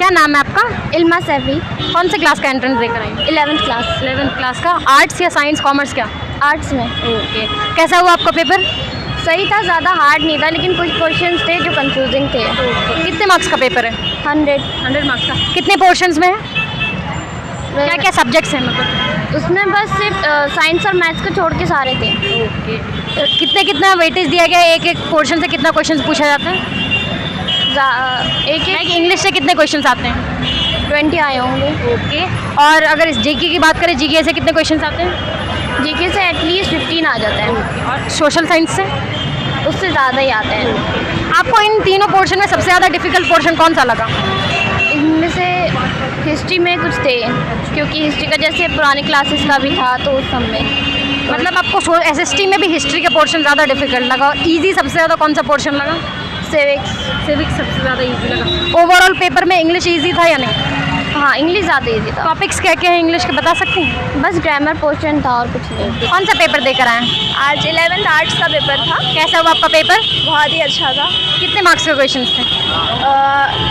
क्या नाम है आपका? इल्मा सैफी, कौन से क्लास का एंट्रेंस देकर आई? 11th क्लास, 11th क्लास का। आर्ट्स या साइंस, कॉमर्स क्या? आर्ट्स में। ओके, कैसा हुआ आपका पेपर? सही था, ज़्यादा हार्ड नहीं था, लेकिन कुछ क्वेश्चंस थे जो कंफ्यूजिंग थे। कितने मार्क्स का पेपर है? 100 मार्क्स का। कितने पोर्शंस में है? क्या क्या सब्जेक्ट्स हैं मतलब? उसमें बस सिर्फ साइंस और मैथ्स को छोड़ के सारे थे। ओके, कितना वेटेज दिया गया है? एक एक पोर्शन से कितना क्वेश्चन पूछा जाता है? एक एक इंग्लिश से कितने क्वेश्चन आते हैं? 20 आए होंगे। ओके, और अगर इस जीके की बात करें, जीके से कितने क्वेश्चन आते हैं? जीके से एटलीस्ट 15 आ जाते हैं, और सोशल साइंस से? उससे ज़्यादा ही आते हैं। आपको इन तीनों पोर्शन में सबसे ज़्यादा डिफिकल्ट पोर्शन कौन सा लगा? इनमें से हिस्ट्री में कुछ थे, क्योंकि हिस्ट्री का जैसे पुराने क्लासेस का भी था, तो उस सब में मतलब आपको एसएसटी में भी हिस्ट्री का पोर्शन ज़्यादा डिफिकल्ट लगा, और ईजी सबसे ज़्यादा कौन सा पोर्शन लगा? सिविक्स सबसे ज़्यादा ईजी लगा। ओवरऑल पेपर में इंग्लिश ईजी था या नहीं? हाँ, इंग्लिश ज़्यादा ईजी था। टॉपिक्स क्या क्या हैं इंग्लिश के, बता सकती हैं? बस ग्रामर पोर्शन था और कुछ नहीं। कौन सा पेपर देकर आए? आज 11th आर्ट्स का पेपर था। कैसा हुआ आपका पेपर? बहुत ही अच्छा था। कितने मार्क्स के क्वेश्चन थे?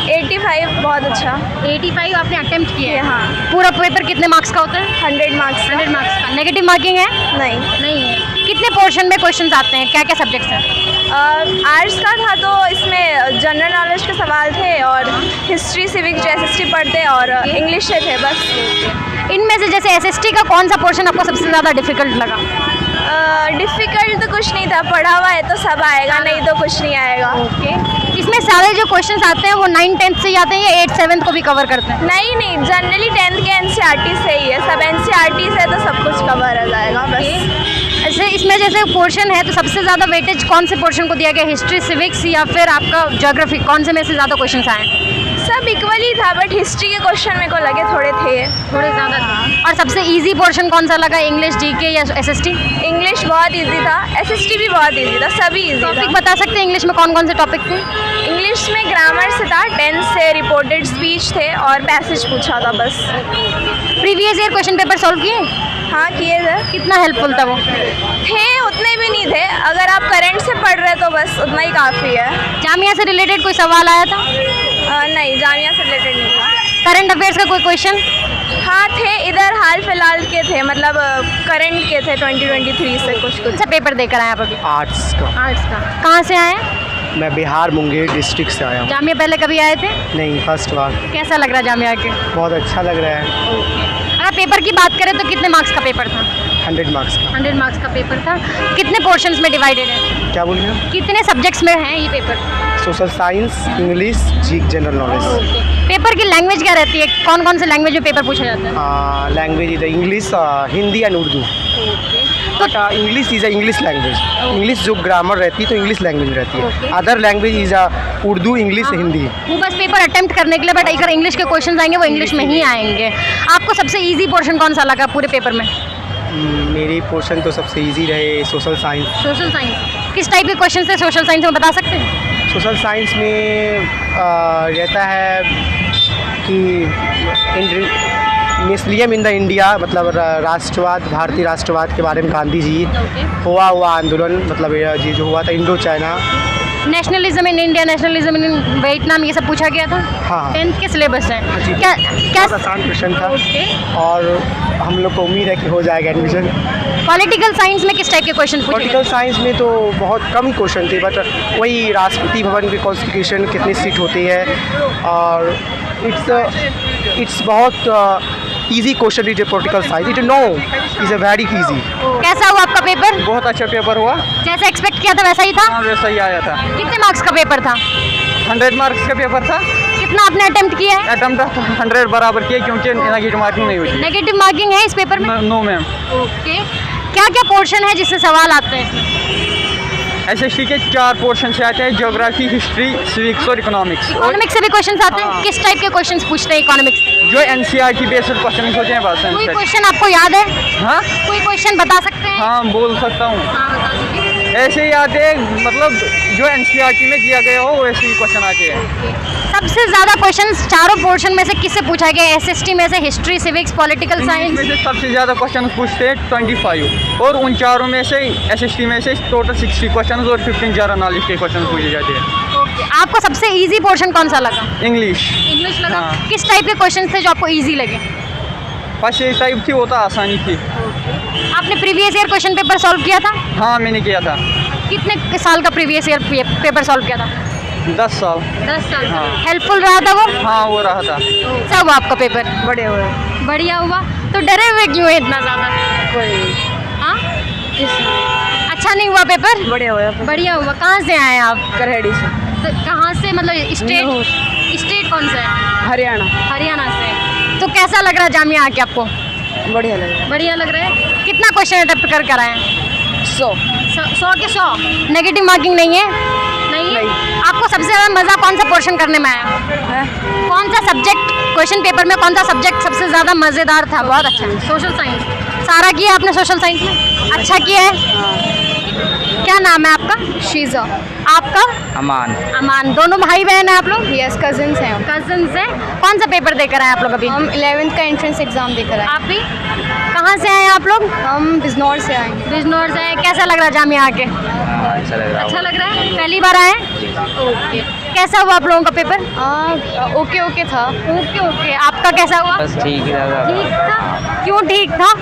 85, बहुत अच्छा। 85 आपने अटेम्प्ट किए हैं? हाँ। पूरा पेपर कितने मार्क्स का होता है? 100 मार्क्स। 100 मार्क्स का। नेगेटिव मार्किंग है? नहीं है। कितने पोर्शन में क्वेश्चन आते हैं, क्या क्या सब्जेक्ट्स हैं? आर्ट्स का था तो इसमें जनरल नॉलेज के सवाल थे, और हिस्ट्री सिविक्स जो एसएसटी पढ़ते, और इंग्लिश से थे बस। इनमें से जैसे एसएसटी का कौन सा पोर्शन आपको सबसे ज़्यादा डिफिकल्ट लगा? डिफ़िकल्ट तो कुछ नहीं था, पढ़ा हुआ है तो सब आएगा, नहीं तो कुछ नहीं आएगा। ओके, इसमें सारे जो क्वेश्चंस आते हैं वो 9th 10th से ही आते हैं या 8th 7th को भी कवर करते हैं? नहीं, जनरली 10th के एनसीईआरटी से ही है, सब एनसीईआरटी से, तो सब कुछ कवर हो जाएगा बस। ऐसे इसमें जैसे पोर्शन है तो सबसे ज़्यादा वेटेज कौन से पोर्शन को दिया गया? हिस्ट्री, सिविक्स या फिर आपका ज्योग्राफी, कौन से में से ज़्यादा क्वेश्चन आए? सब इक्वली था, बट हिस्ट्री के क्वेश्चन मेरे को लगे थोड़े ज़्यादा थे। और सबसे इजी पोर्शन कौन सा लगा, इंग्लिश, जीके या एसएसटी? इंग्लिश बहुत इजी था, एसएसटी भी बहुत इजी था, सभी इजी था। टॉपिक बता सकते हैं इंग्लिश में कौन कौन से टॉपिक थे? इंग्लिश में ग्रामर से था, टेंस से, रिपोर्टेड स्पीच थे, और पैसेज पूछा था बस। Previous year question paper solve किए? हाँ, किए थे। कितना हेल्पफुल था वो? थे, उतने भी नहीं थे, अगर आप करंट से पढ़ रहे तो बस उतना ही काफ़ी है। जामिया से रिलेटेड कोई सवाल आया था? नहीं, जामिया से रिलेटेड नहीं था। करंट अफेयर्स का कोई क्वेश्चन? हाँ थे, इधर हाल फिलहाल के थे, मतलब करंट के थे 2023 से कुछ। अच्छा, पेपर देकर आए आप अभी? आर्ट्स का। आर्ट्स का। कहाँ से आए? मैं बिहार मुंगेर डिस्ट्रिक्ट से आया हूँ। जामिया पहले कभी आए थे? नहीं, फर्स्ट बार। कैसा लग रहा है जामिया के? बहुत अच्छा लग रहा है। अगर पेपर की बात करें तो कितने मार्क्स का पेपर था? 100 मार्क्स का। 100 मार्क्स का पेपर था। कितने पोर्शंस में डिवाइडेड है? क्या बोल रहे हैं? कितने सब्जेक्ट्स में है ये paper? Social science, English, GK, general knowledge. Paper की लैंग्वेज क्या रहती है, कौन कौन से लैंग्वेज में पेपर पूछा जाता है? Language is English, Hindi and Urdu. But English is a English language. English जो ग्रामर रहती है तो इंग्लिश लैंग्वेज रहती है। Other language is Urdu, English, Hindi. वो बस पेपर अटेम्प्ट करने के लिए, बट अगर इंग्लिश के क्वेश्चन आएंगे वो इंग्लिश में ही आएंगे। आपको सबसे ईजी पोर्शन कौन सा लगा पूरे पेपर में? मेरी पोर्शन तो सबसे इजी रहे सोशल साइंस। Social science. किस टाइप के क्वेश्चन थे सोशल साइंस में, बता सकते हैं? सोशल साइंस में रहता है कि नेशनलिज्म इन द इंडिया, मतलब राष्ट्रवाद, भारतीय राष्ट्रवाद के बारे में गांधी जी हुआ आंदोलन, मतलब ये जो हुआ था Indo China. Nationalism in India, nationalism in Vietnam, ये सब पूछा गया था? हाँ। 10th के सिलेबस है। जी। क्या बहुत आसान क्वेश्चन था। और हम लोग को उम्मीद है कि हो जाएगा एडमिशन। पॉलिटिकल साइंस में किस टाइप के क्वेश्चन पूछे? पॉलिटिकल साइंस में तो बहुत कम ही क्वेश्चन थे, बट वही राष्ट्रपति भवन की कॉन्स्टिट्यूशन कितनी सीट होती है, और इट्स बहुत easy question is a political science. It no is a very easy. कैसा हुआ आपका पेपर? बहुत अच्छा पेपर हुआ। जैसा एक्सपेक्ट किया था वैसा ही था? हाँ, वैसा ही आया था। कितने मार्क्स का पेपर था? 100 मार्क्स का पेपर था। कितना आपने अटेम्प्ट किया है? अटेम्प्ट 100 बराबर किया, क्योंकि नेगेटिव मार्किंग नहीं होती। नेगेटिव मार्किंग है इस पेपर में? No ma'am. ओके, क्या क्या पोर्शन है जिससे सवाल आते हैं? एसएसटी के 4 पोर्शन से आते हैं, ज्योग्राफी, हिस्ट्री, सिविक्स और इकोनॉमिक्स। इकोनॉमिक्स से भी क्वेश्चंस आते हैं? हाँ। किस टाइप के क्वेश्चंस पूछते हैं इकोनॉमिक्स से? जो एनसीईआरटी बेस्ड क्वेश्चन होते हैं बस। कोई क्वेश्चन आपको याद है? हाँ, कोई क्वेश्चन बता सकते हैं? हाँ बोल सकता हूँ। हाँ, बता दीजिए। ऐसे ही आते हैं, मतलब जो एनसीईआरटी में दिया गया हो वैसे ही क्वेश्चन आते हैं। सबसे ज़्यादा क्वेश्चंस चारों पोर्शन में से किससे पूछा गया? एसएसटी में से हिस्ट्री, सिविक्स, पॉलिटिकल साइंस? में से सबसे ज़्यादा क्वेश्चन पूछते हैं 25, और उन चारों में से एसएसटी में से टोटल 60 क्वेश्चन और 15 जनरल नॉलेज के क्वेश्चन पूछे जाते हैं। आपको सबसे इजी पोर्शन कौन सा लगा? इंग्लिश। इंग्लिश लगा। हाँ। किस टाइप के क्वेश्चन थे जो आपको इजी लगे? फर्स्ट एक टाइप थी, वो तो आसानी थी। आपने previous year question paper solve किया था? हाँ मैंने किया था। कितने साल का प्रीवियस ईयर पेपर सॉल्व किया था? 10 साल। 10 साल। हाँ। हेल्पफुल रहा था वो? हाँ वो रहा था। कैसा हुआ आपका पेपर? बढ़िया हुआ। बढ़िया हुआ। तो डरे हुए क्यों हैं इतना ज़्यादा? हाँ, अच्छा नहीं हुआ पेपर? बढ़िया हुआ। बढ़िया हुआ। कहाँ से आए हैं आप? करहेड़ी से। तो कहाँ से, मतलब स्टेट कौन सा है? हरियाणा। हरियाणा से। तो कैसा लग रहा है जामिया आके आपको? बढ़िया लगा। बढ़िया लग रहा है। कितना क्वेश्चन अटेम्प्ट कर आए हैं? 100। 100 के 100। नेगेटिव मार्किंग नहीं है? नहीं है। आपको सबसे ज़्यादा मज़ा कौन सा पोर्शन करने में आया? कौन सा सब्जेक्ट क्वेश्चन पेपर में, कौन सा सब्जेक्ट सबसे ज़्यादा मज़ेदार था? बहुत अच्छा। Social science. सारा किया आपने सोशल साइंस में? अच्छा किया है। क्या नाम है आपका? शीज़ा। आपका? अमान। अमान। दोनों भाई बहन हैं आप लोग? यस, कजिन्स हैं हम। कजन्स हैं। कौन सा पेपर देकर आए आप लोग अभी? हम 11th का एंट्रेंस एग्ज़ाम देकर आए। आप भी? कहाँ से आए आप लोग? हम बिजनौर से आए। बिजनौर से आए। कैसा लग रहा है जामिया आके? अच्छा लग रहा अच्छा लग रहा है। पहली बार आए? ओके। कैसा हुआ आप लोगों का पेपर? ओके ओके था। Okay okay. आपका कैसा हुआ? बस ठीक ही लगा। ठीक था। क्यों ठीक था?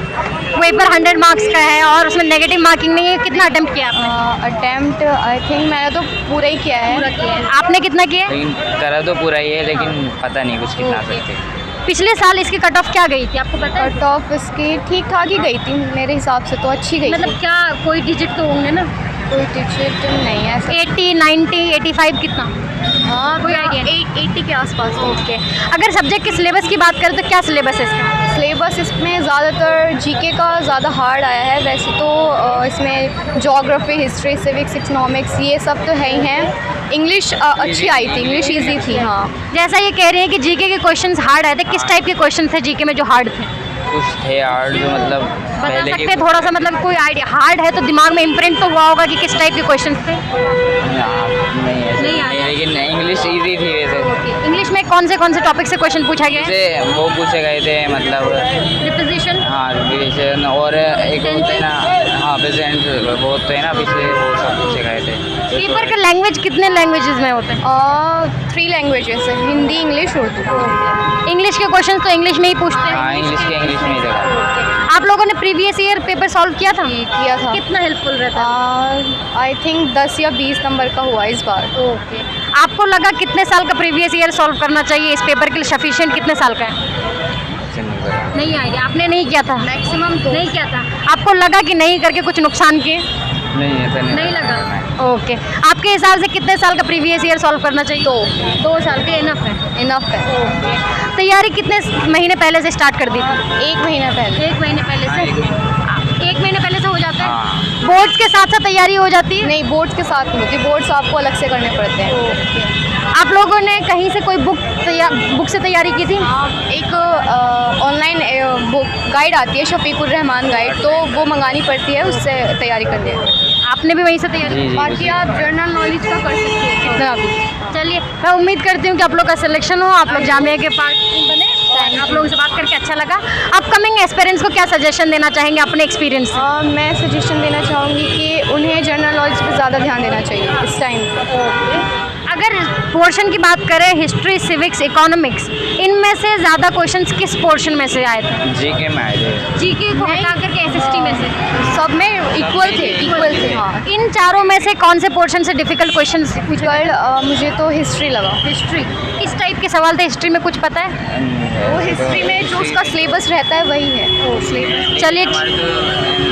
पेपर 100 मार्क्स का है और उसमें नेगेटिव मार्किंग नहीं है। कितना अटेम्प्ट किया आपने? अटेम्प्ट आई थिंक मैंने तो पूरा ही किया है। पूरा किया है। आपने कितना किया है? लेकिन करा तो पूरा ही है, लेकिन पता नहीं कुछ कितना ओके। सकते। पिछले साल इसकी कट ऑफ क्या गई थी आपको पता है? कट ऑफ इसकी ठीक ठाक ही गई थी मेरे हिसाब से, तो अच्छी गई मतलब क्या कोई डिजिट तो होंगे ना? कोई टिकट नहीं है ऐसा। 80, 90, 85 कितना? हाँ, कोई आइडिया नहीं? 80 के आसपास। ओके। अगर सब्जेक्ट के सिलेबस की बात करें तो क्या सिलेबस है इसका? सिलेबस इसमें ज़्यादातर जीके का ज़्यादा हार्ड आया है। वैसे तो इसमें ज्योग्राफी, हिस्ट्री, सिविक्स, इकोनॉमिक्स ये सब तो है ही हैं। इंग्लिश अच्छी आई थी, इंग्लिश इजी थी। हाँ, जैसा ये कह रही है कि जीके के क्वेश्चंस हार्ड आए थे, किस टाइप के क्वेश्चन थे जीके में जो हार्ड थे? कुछ थे हार्ड जो मतलब बता पहले सकते के हैं थोड़ा सा, मतलब कोई आइडिया? हार्ड है तो दिमाग में इम्प्रिंट तो हुआ होगा कि किस टाइप के क्वेश्चन थे। नहीं ऐसे नहीं आया। नहीं, लेकिन इंग्लिश इजी थी वैसे। इंग्लिश में कौन से टॉपिक से क्वेश्चन पूछा गया है? जैसे वो पूछे गए थे, मतलब प्रिपोजिशन। हाँ रिविजन, और एक होते हैं ना, हाँ प्रेजेंट वो होते हैं ना पिछले, वो सब पूछे गए थे। पेपर का लैंग्वेज कितने लैंग्वेजेस में होते हैं? 3 लैंग्वेजेस है, हिंदी, इंग्लिश, उर्दू। इंग्लिश के क्वेश्चन तो इंग्लिश में ही पूछते हैं। हाँ इंग्लिश में ही देखा। आप लोगों ने प्रीवियस ईयर पेपर सॉल्व किया था? किया था। कितना हेल्पफुल रहता है? आई थिंक 10 या 20 नंबर का हुआ इस बार। ओके। आपको लगा कितने साल का प्रीवियस ईयर सॉल्व करना चाहिए इस पेपर के लिए? सफिशिएंट कितने साल का है? नहीं आएगा। आपने नहीं किया था? मैक्सिमम नहीं किया था। आपको लगा कि नहीं करके कुछ नुकसान किए? नहीं ऐसा नहीं लगा। ओके। आपके हिसाब से कितने साल का प्रीवियस ईयर सॉल्व करना चाहिए? 2 साल के इनफ है? इनफ है। ओके। तैयारी कितने महीने पहले से स्टार्ट कर दी थी? 1 महीना पहले। 1 महीने पहले से? 1 महीने पहले से हो जाता है? हाँ। बोर्ड्स के साथ साथ तैयारी हो जाती है? नहीं, बोर्ड्स के साथ नहीं होती, बोर्ड्स आपको अलग से करने पड़ते हैं। आप लोगों ने कहीं से कोई बुक से तैयारी की थी? एक ऑनलाइन बुक गाइड आती है, शफीकुर रहमान गाइड, तो वो मंगानी पड़ती है, उससे तैयारी करनी है। आपने भी वहीं से तैयारी जी, की? जी, बाकी आप जनरल नॉलेज का कर सकते हो कितना भी। चलिए, मैं उम्मीद करती हूँ कि आप लोग का सिलेक्शन हो, आप लोग जामिया के पार्ट बने। और आप लोगों से बात करके अच्छा लगा। अपकमिंग एस्पिरेंट्स को क्या सजेशन देना चाहेंगे अपने एक्सपीरियंस से? मैं सजेशन देना चाहूँगी कि उन्हें जनरल नॉलेज पर ज़्यादा ध्यान देना चाहिए इस टाइम। अगर पोर्शन की बात करें, हिस्ट्री, सिविक्स, इकोनॉमिक्स, इनमें से ज़्यादा क्वेश्चंस किस पोर्शन में से आए थे? जीके में आए थे। जीके को हटा करके एसएसटी में से? सब में इक्वल थे। हाँ, इन चारों में से कौन से पोर्शन से डिफिकल्ट क्वेश्चन्स पूछे? मुझे तो हिस्ट्री लगा। हिस्ट्री। किस टाइप के सवाल थे हिस्ट्री में, कुछ पता है? वो हिस्ट्री में जो उसका सिलेबस रहता है वही है। चलिए हमारी तो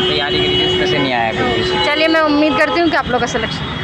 तैयारी के लिए इसमें से नहीं आया कुछ। चलिए, मैं उम्मीद करती हूँ कि आप लोग का सिलेक्शन